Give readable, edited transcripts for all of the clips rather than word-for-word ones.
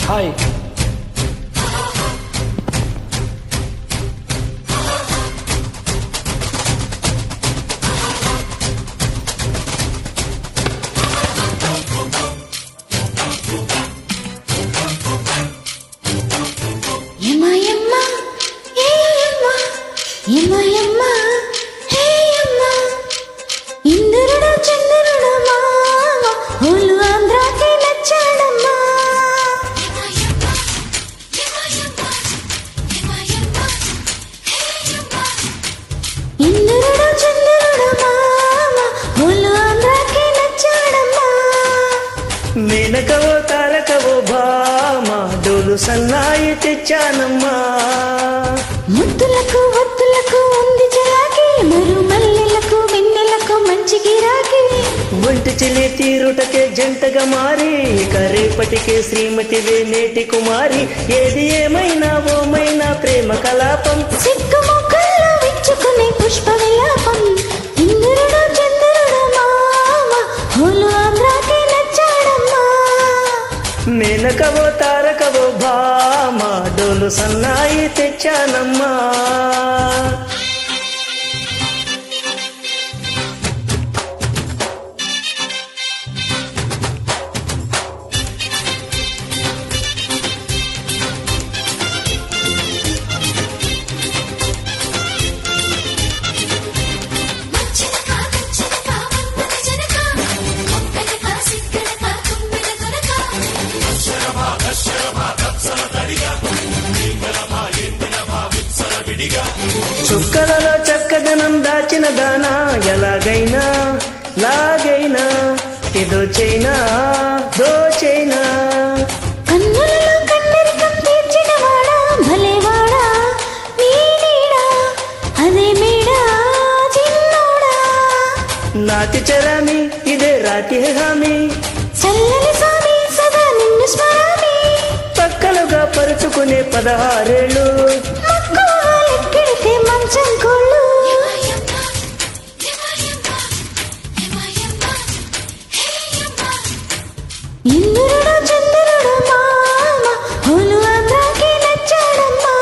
Hi. ఇంద్రుడు చంద్రుడు మామ హోలు ఆంధ్రాకి నచ్చాడమ్మా. ఇంద్రుడు చంద్రుడు మామ హోలు ఆంధ్రాకి నచ్చాడమ్మా. మేనకవో తారకవో భామ డోలు సన్నాయి తెచ్చానమ్మా. ముద్దులకు ఒత్తులకు ఉంది చలాకి మరు మల్లెలకు వెన్నెలకు మంచి గిరాకి. ఒంటి చెలి తీరుటకే జంటగా మారి ఇక రేపటికే శ్రీమతివే నేటి కుమారి. ఏది ఏమైనా ఓమైనా ప్రేమ కలాపం సిగ్గు మొక్కల్లో విచ్చుకునే పుష్ప విలాపం. ఇంద్రుడు చంద్రుడు మామ హోలు ఆంధ్రాకి నచ్చాడమ్మా. మేనకవో తారకవో భామ డోలు సన్నాయి తెచ్చానమ్మా. చుక్కలలో చక్కదనం దాచిన దానా ఎలాగైనా లాగైనా ఏదో చైనా దోచైనా. కన్నులలో కన్నరికం తీర్చిన వాడా భలేవాడా నీ నీడా అదే మేడా చిన్నోడా. నాటి చరామి ఇదే రాతి హామీ చల్లని స్వామి సదా నిన్ను స్మరామి. పక్కలుగా పరుచుకునే 16 ఏళ్ళు మక్కువలెక్కిడితే మంచం కోళ్ళు. ఇంద్రుడు చంద్రుడు మామ హోలు ఆంధ్రాకి నచ్చాడమ్మా.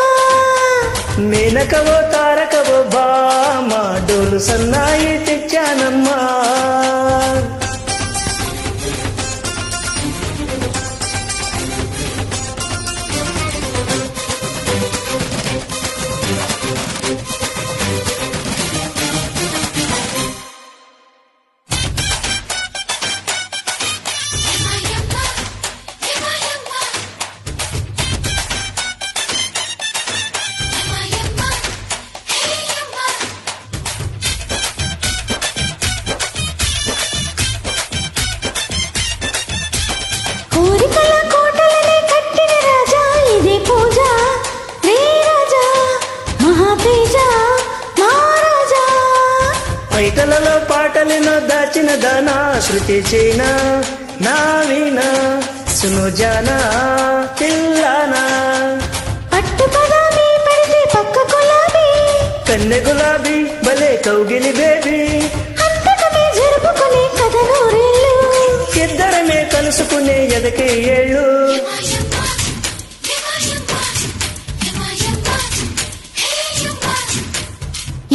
మేనకవో తారకవో భామ డోలు సన్నాయి తెచ్చానమ్మా. కోరికల కోటలనే కట్టిన రాజా ఇదే పూజ రే రాజా మహాతేజ మహారాజా. పైటలలో పాటలను దాచిన దానా శృతి చైనా నా వీణా సును జానా పిల్లానా. పట్టు పదామి పడితే పక్క గులాబీ కన్నె గులాబీ భలే కౌగిలి బేబీ. అంతకమే జరుపుకునే కథ నూరేళ్ళు. ఇద్దరమే కలుసుకునే ఎదకే ఏళ్ళు.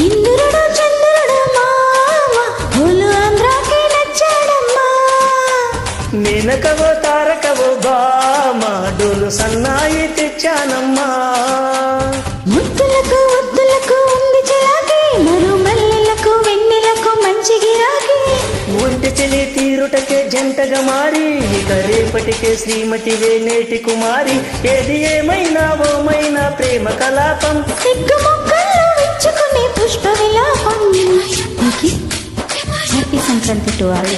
ఇంద్రుడు చంద్రుడు మామ హోలు ఆంధ్రాకి నచ్చాడమ్మా. మేనకవో తారకవో భామ డోలు సన్నాయి తెచ్చానమ్మా. ముద్దులకు ఒత్తులకు ఉంది చలాకి మరు మల్లెలకు వెన్నెలకు మంచి గిరాకి. ఒంటి చెలి తీరుటకే జంటగా మారి ఇక రేపటికే శ్రీమతివే నేటి కుమారి. ఏది ఏమైనా ఓమైనా ప్రేమ కలాపం సిగ్గు మొక్కల్లో విచ్చుకునే పుష్ప విలాపం. Happy Sankranti to all.